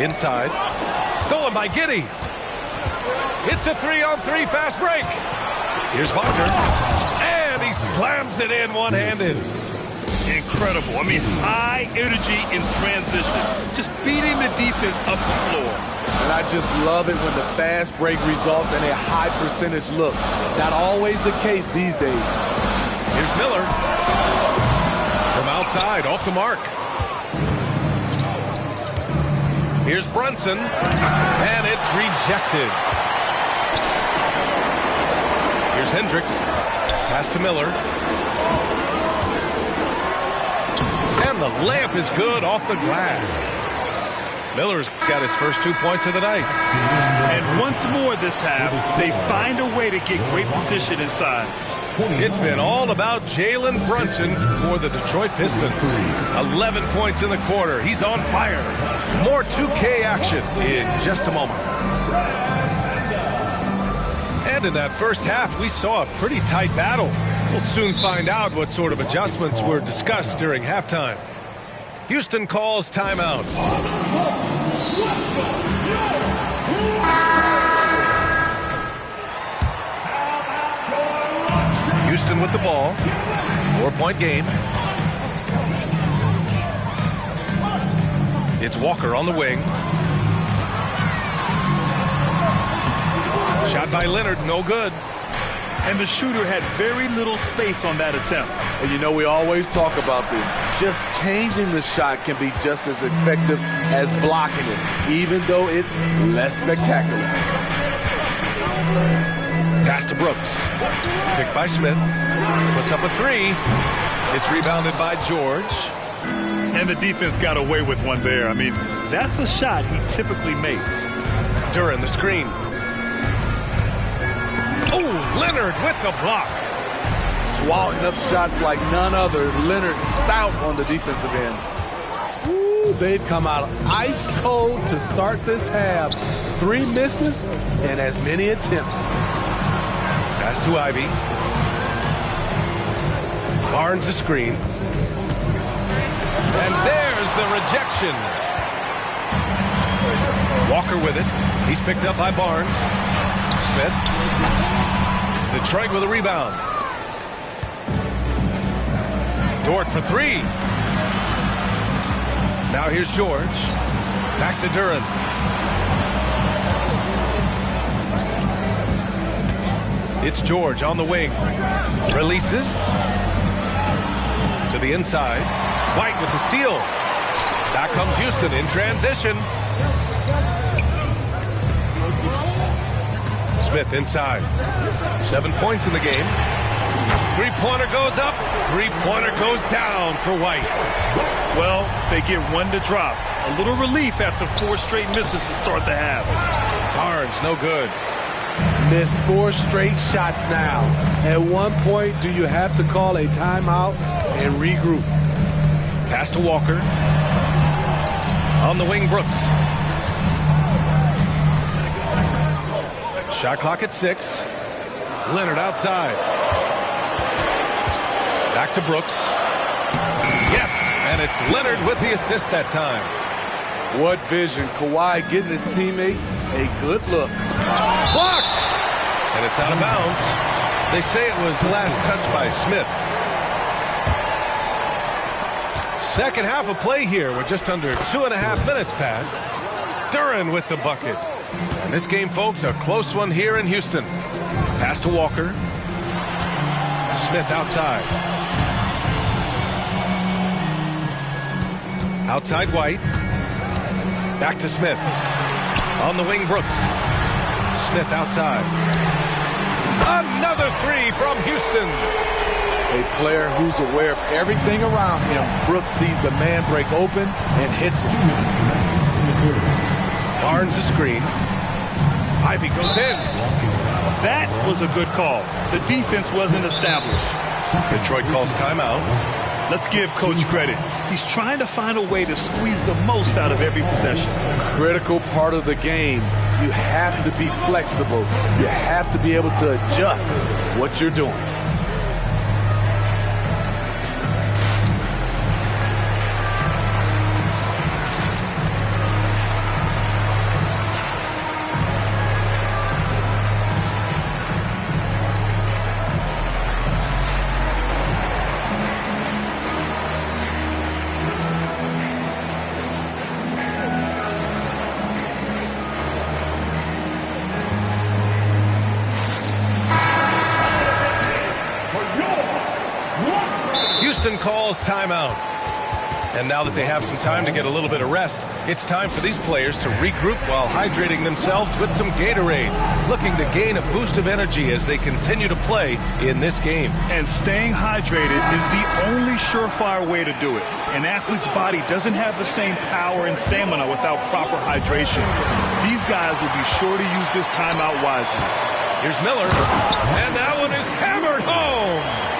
Inside. Stolen by Giddey. It's a 3-on-3 fast break. Here's Wagner. And he slams it in one-handed. Incredible. I mean, high energy in transition. Just beating the defense up the floor. And I just love it when the fast break results in a high percentage look. Not always the case these days. Here's Miller. From outside, off the mark. Here's Brunson. And it's rejected. Here's Hendricks. Pass to Miller. And the layup is good off the glass. Miller's got his first 2 points of the night. And once more this half, they find a way to get great position inside. It's been all about Jalen Brunson for the Detroit Pistons. 11 points in the quarter. He's on fire. More 2K action in just a moment. And in that first half, we saw a pretty tight battle. We'll soon find out what sort of adjustments were discussed during halftime. Houston calls timeout. with the ball. 4-point game. It's Walker on the wing. Shot by Leonard, no good. And the shooter had very little space on that attempt. And you know, we always talk about this. Just changing the shot can be just as effective as blocking it, even though it's less spectacular. Pass to Brooks. Picked by Smith. Puts up a three. It's rebounded by George. And the defense got away with one there. I mean, that's a shot he typically makes. Duran the screen. Oh, Leonard with the block. Swatting up shots like none other. Leonard stout on the defensive end. Ooh, they've come out ice cold to start this half. 3 misses and as many attempts. Pass to Ivy. Barnes the screen. And there's the rejection. Walker with it. He's picked up by Barnes. Smith. Detroit with a rebound. Dort for three. Now here's George. Back to Duran. It's George on the wing. Releases. To the inside. White with the steal. Back comes Houston in transition. Smith inside. 7 points in the game. Three-pointer goes up. Three-pointer goes down for White. Well, they get one to drop. A little relief after 4 straight misses to start the half. Barnes, no good. Missed 4 straight shots now. At one point, do you have to call a timeout and regroup? Pass to Walker. On the wing, Brooks. Shot clock at 6. Leonard outside. Back to Brooks. Yes, and it's Leonard with the assist that time. What vision. Kawhi getting his teammate a good look. Blocked! And it's out of bounds. They say it was last touch by Smith. Second half of play here with just under 2.5 minutes passed. Duran with the bucket. And this game, folks, a close one here in Houston. Pass to Walker. Smith outside. Outside White. Back to Smith. On the wing, Brooks. Smith outside. Another three from Houston. A player who's aware of everything around him. Brooks sees the man break open and hits him. Barnes the screen. Ivy goes in. That was a good call. The defense wasn't established. Detroit calls timeout. Let's give Coach credit. He's trying to find a way to squeeze the most out of every possession. Critical part of the game. You have to be flexible. You have to be able to adjust what you're doing. Houston calls timeout. And now that they have some time to get a little bit of rest, it's time for these players to regroup while hydrating themselves with some Gatorade, looking to gain a boost of energy as they continue to play in this game. And staying hydrated is the only surefire way to do it. An athlete's body doesn't have the same power and stamina without proper hydration. These guys will be sure to use this timeout wisely. Here's Miller, and that one is hammered home.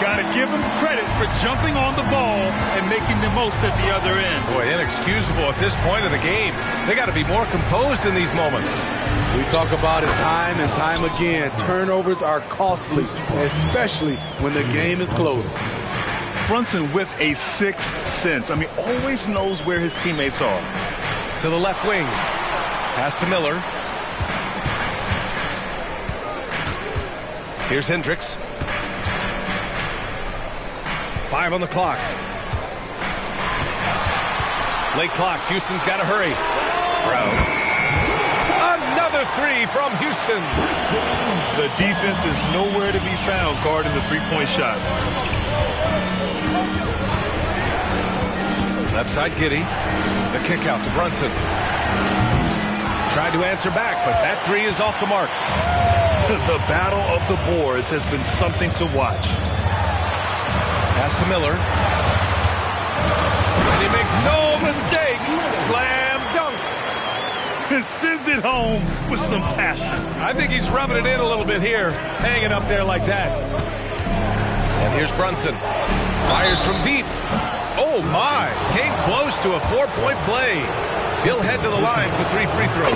Got to give him credit for jumping on the ball and making the most at the other end. Boy, inexcusable at this point of the game. They got to be more composed in these moments. We talk about it time and time again. Turnovers are costly, especially when the game is close. Brunson with a sixth sense. I mean, always knows where his teammates are. To the left wing. Pass to Miller. Here's Hendricks. 5 on the clock. Late clock. Houston's got to hurry. Brown. Another three from Houston. The defense is nowhere to be found guarding the three-point shot. Left side, Giddey. The kick out to Brunson. Tried to answer back, but that three is off the mark. The battle of the boards has been something to watch. Pass to Miller. And he makes no mistake. Slam dunk. And sends it home with some passion. I think he's rubbing it in a little bit here, hanging up there like that. And here's Brunson. Fires from deep. Oh, my. Came close to a 4-point play. He'll head to the line for 3 free throws.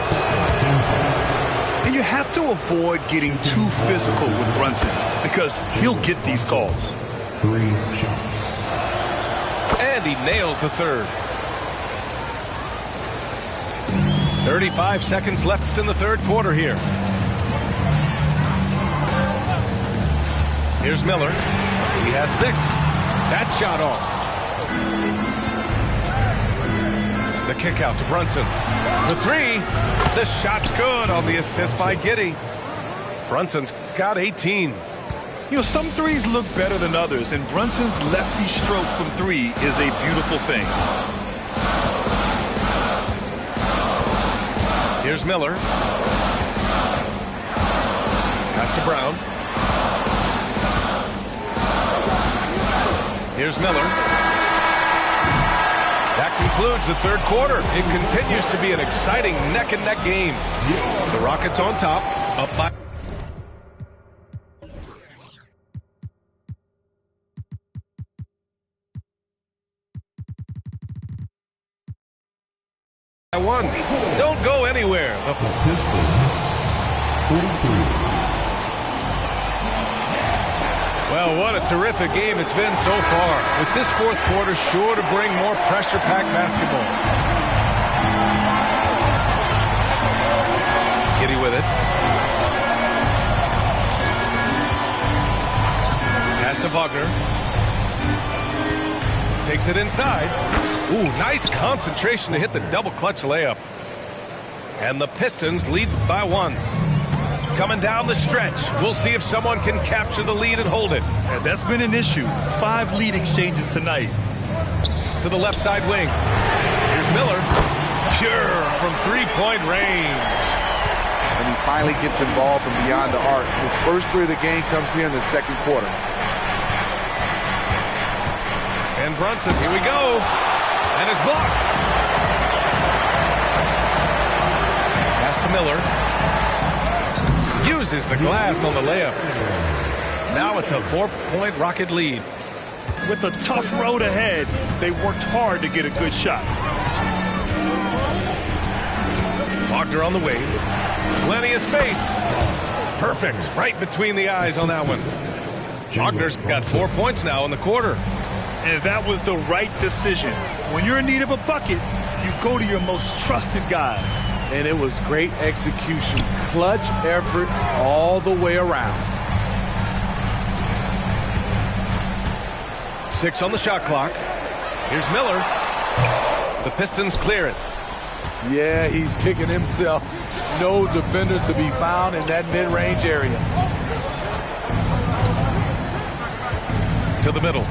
And you have to avoid getting too physical with Brunson because he'll get these calls. 3 shots. And he nails the third. 35 seconds left in the third quarter here. Here's Miller. He has 6. That shot off. The kick out to Brunson. The 3. The shot's good on the assist by Giddey. Brunson's got 18. You know, some threes look better than others, and Brunson's lefty stroke from 3 is a beautiful thing. Here's Miller. Pass to Brown. Here's Miller. That concludes the third quarter. It continues to be an exciting neck-and-neck game. The Rockets on top, up by... one. Don't go anywhere. The Pistons, 43. Well, what a terrific game it's been so far. With this fourth quarter sure to bring more pressure-packed basketball. Giddey with it. Pass to Wagner. Takes it inside. Ooh, nice concentration to hit the double clutch layup. And the Pistons lead by 1. Coming down the stretch. We'll see if someone can capture the lead and hold it. Yeah, that's been an issue. 5 lead exchanges tonight. To the left side wing. Here's Miller. Pure from 3-point range. And he finally gets involved from beyond the arc. His first 3 of the game comes here in the second quarter. And Brunson, here we go. And is blocked. Pass to Miller. Uses the glass on the layup. Now it's a 4-point Rocket lead. With a tough road ahead, they worked hard to get a good shot. Wagner on the wing. Plenty of space. Perfect. Right between the eyes on that one. Wagner's got 4 points now in the quarter. And that was the right decision. When you're in need of a bucket, you go to your most trusted guys. And it was great execution. Clutch effort all the way around. 6 on the shot clock. Here's Miller. The Pistons clear it. Yeah, he's kicking himself. No defenders to be found in that mid-range area. To the middle.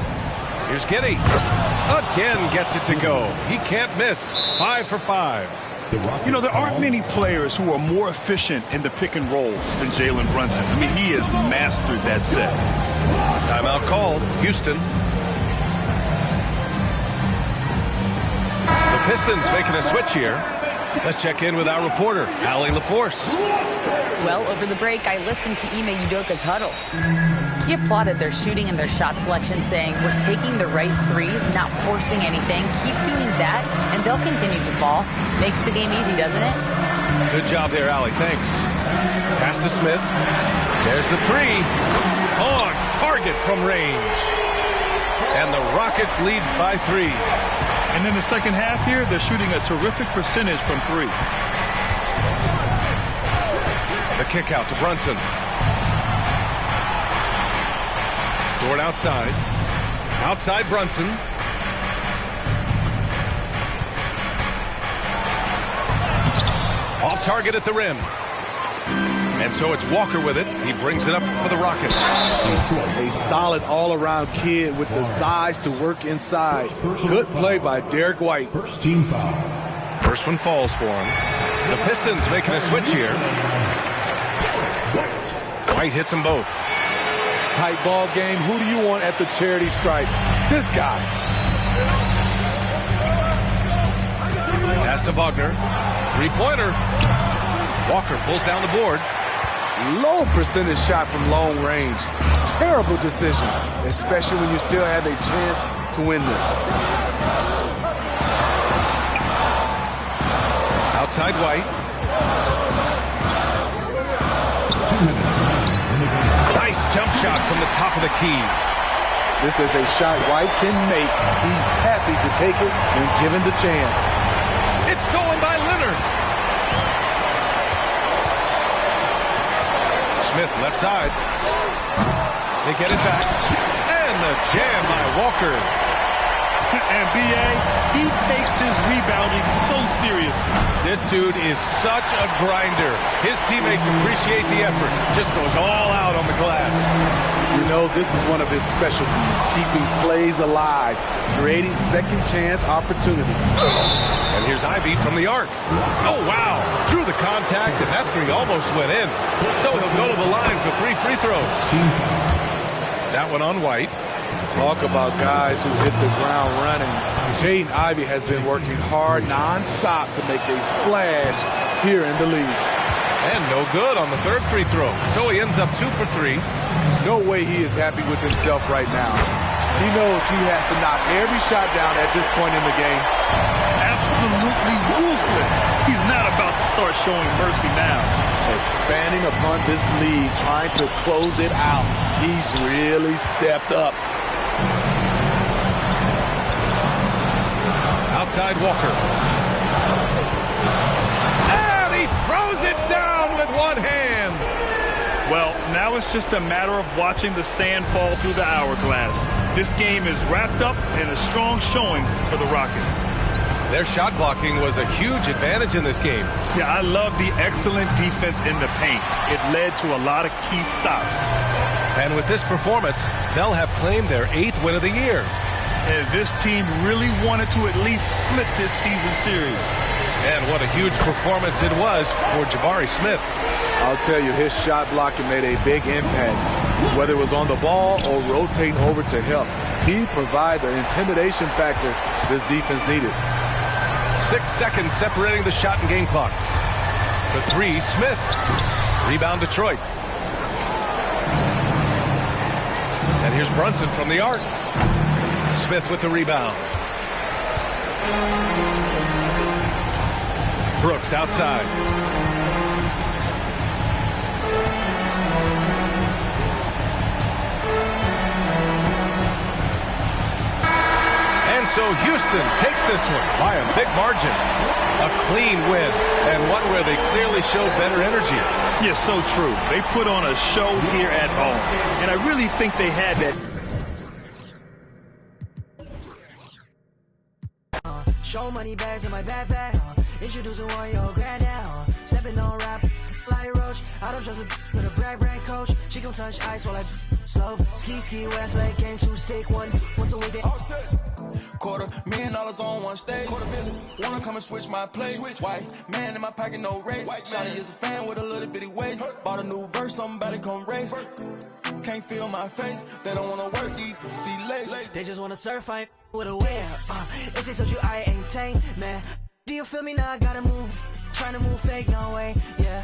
Here's Giddey. Again gets it to go. He can't miss. 5 for 5. You know, there aren't many players who are more efficient in the pick and roll than Jalen Brunson. I mean, he has mastered that set. Timeout called. Houston. The Pistons making a switch here. Let's check in with our reporter, Allie LaForce. Well, over the break, I listened to Ime Udoka's huddle. He applauded their shooting and their shot selection, saying, "We're taking the right threes, not forcing anything. Keep doing that, and they'll continue to fall." Makes the game easy, doesn't it? Good job there, Allie. Thanks. Pass to Smith. There's the 3. On target from range. And the Rockets lead by 3. And in the second half here, they're shooting a terrific percentage from 3. The kick out to Brunson. Dort outside. Outside Brunson. Off target at the rim. And so it's Walker with it. He brings it up for the Rockets. A solid all-around kid with the size to work inside. Good play by Derek White. First team foul. First one falls for him. The Pistons making a switch here. White hits them both. Tight ball game. Who do you want at the charity stripe? This guy. Pass to Wagner. Three-pointer. Walker pulls down the board. Low percentage shot from long range. Terrible decision, especially when you still have a chance to win this. Outside White. Nice jump shot from the top of the key. This is a shot White can make. He's happy to take it when given the chance. It's stolen by Leonard. Smith left side. They get it back. And the jam by Walker. And B.A., he takes his rebounding so seriously. This dude is such a grinder. His teammates appreciate the effort. Just goes all out on the glass. You know, this is one of his specialties, keeping plays alive, creating second chance opportunities. And here's Ivy from the arc. Oh, wow. Drew the contact, and that three almost went in. So he'll go to the line for 3 free throws. That one on White. Talk about guys who hit the ground running. Jaden Ivey has been working hard non-stop to make a splash here in the league. And no good on the third free throw. So he ends up 2 for 3. No way he is happy with himself right now. He knows he has to knock every shot down at this point in the game. Absolutely ruthless. He's not about to start showing mercy now. Expanding upon this lead, trying to close it out. He's really stepped up. Outside Walker. And he throws it down with one hand. Well, now it's just a matter of watching the sand fall through the hourglass. This game is wrapped up in a strong showing for the Rockets. Their shot blocking was a huge advantage in this game. Yeah, I love the excellent defense in the paint. It led to a lot of key stops. And with this performance, they'll have claimed their 8th win of the year. And this team really wanted to at least split this season series. And what a huge performance it was for Jabari Smith. I'll tell you, his shot blocking made a big impact. Whether it was on the ball or rotating over to help, he provided the intimidation factor this defense needed. 6 seconds separating the shot and game clocks. The three, Smith. Rebound, Detroit. And here's Brunson from the arc. Smith with the rebound. Brooks outside. And so Houston takes this one by a big margin. A clean win, and one where they clearly showed better energy. Yeah, so true. They put on a show here at home, and I really think they had that. Show money bags in my backpack. Introducing one your granddad. Stepping on rap like Roach. I don't trust a with a brag coach. She gon' touch ice while I slow. Ski Westlake game 2 stick once a week. $250 million on one stage. Wanna come and switch my place. White man in my pocket, no race. Shawty is a fan with a little bitty waist. Bought a new verse, somebody come race. Can't feel my face. They don't wanna work, be lazy. They just wanna surf, I with a whip. If they told you I ain't tame, man. Do you feel me now? I gotta move. Trying to move fake, no way, yeah.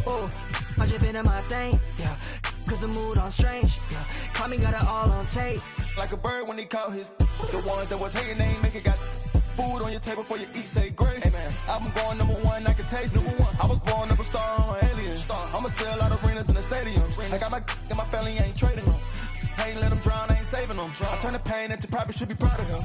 Ooh, I just been in my thing, yeah. Cause the mood on strange, yeah. Call me, got it all on tape. Like a bird when he caught his. The ones that was hating, they ain't make it. Got food on your table for you eat, say grace. Hey man, I'm going #1, I can taste it. I was born up a star on an alien. I'ma sell out arenas in the stadiums. I got my and my family ain't trading them. I ain't let them drown, I ain't saving them. I turn the pain into profit, should be proud of him.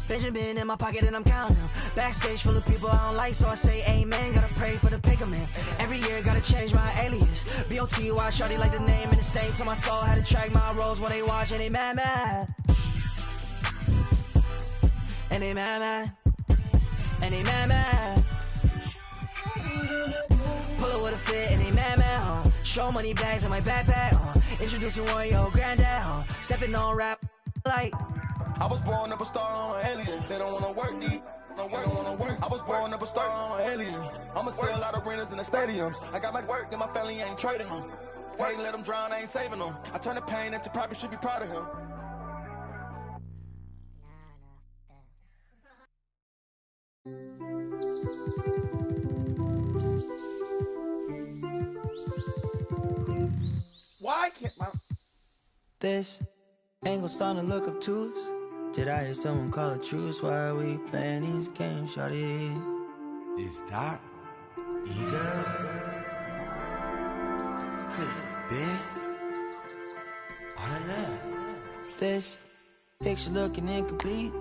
Benjamin in my pocket and I'm counting them. Backstage full of people I don't like, so I say amen. Got a pray for the picker man. Every year gotta change my alias. B-O-T-Y, shawty like the name and the stain to my soul. Had to track my roles when they watch and they mad. And they mad. And they mad. Pull up with a fit and they mad. Show money bags in my backpack. Introducing one yo granddad. Stepping on rap like. I was born up a star, I'm an alien. They don't wanna work, they don't wanna work. I was born up a star, I'm an alien. I'ma sell out arenas in the stadiums. I got my work and my family ain't trading them. Can't let them drown, I ain't saving them. I turn the pain into profit, should be proud of him. Why can't my... This angle starting to look obtuse. Did I hear someone call a truce? Why are we playing these games, shawty? Is that ego? Could it be? I don't know. This picture looking incomplete.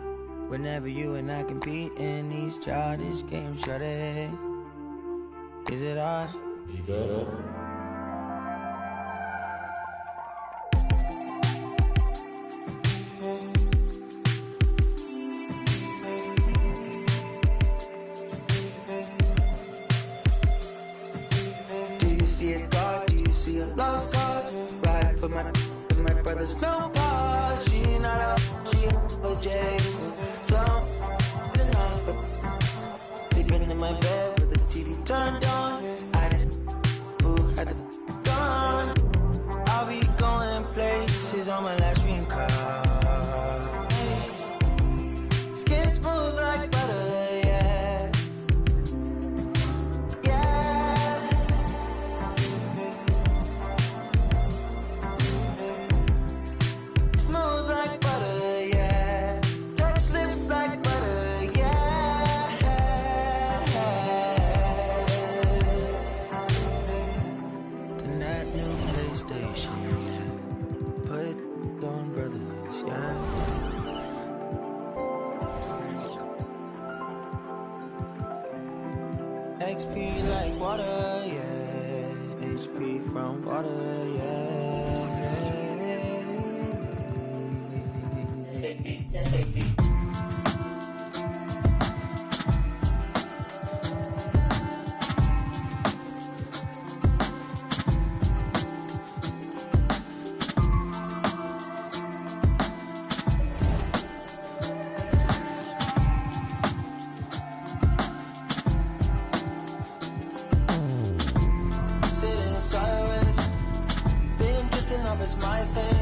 Whenever you and I compete in these childish games, shawty. Is it our ego? Lost cause, ride for my brother's no pause. She not up, she a Jason. Some enough for sleeping in my bed with the TV turned on. I just had the gun. I'll be going places on my last dream car. Skin smooth like butter, yeah. XP like water, yeah. HP from water, yeah. It's my thing.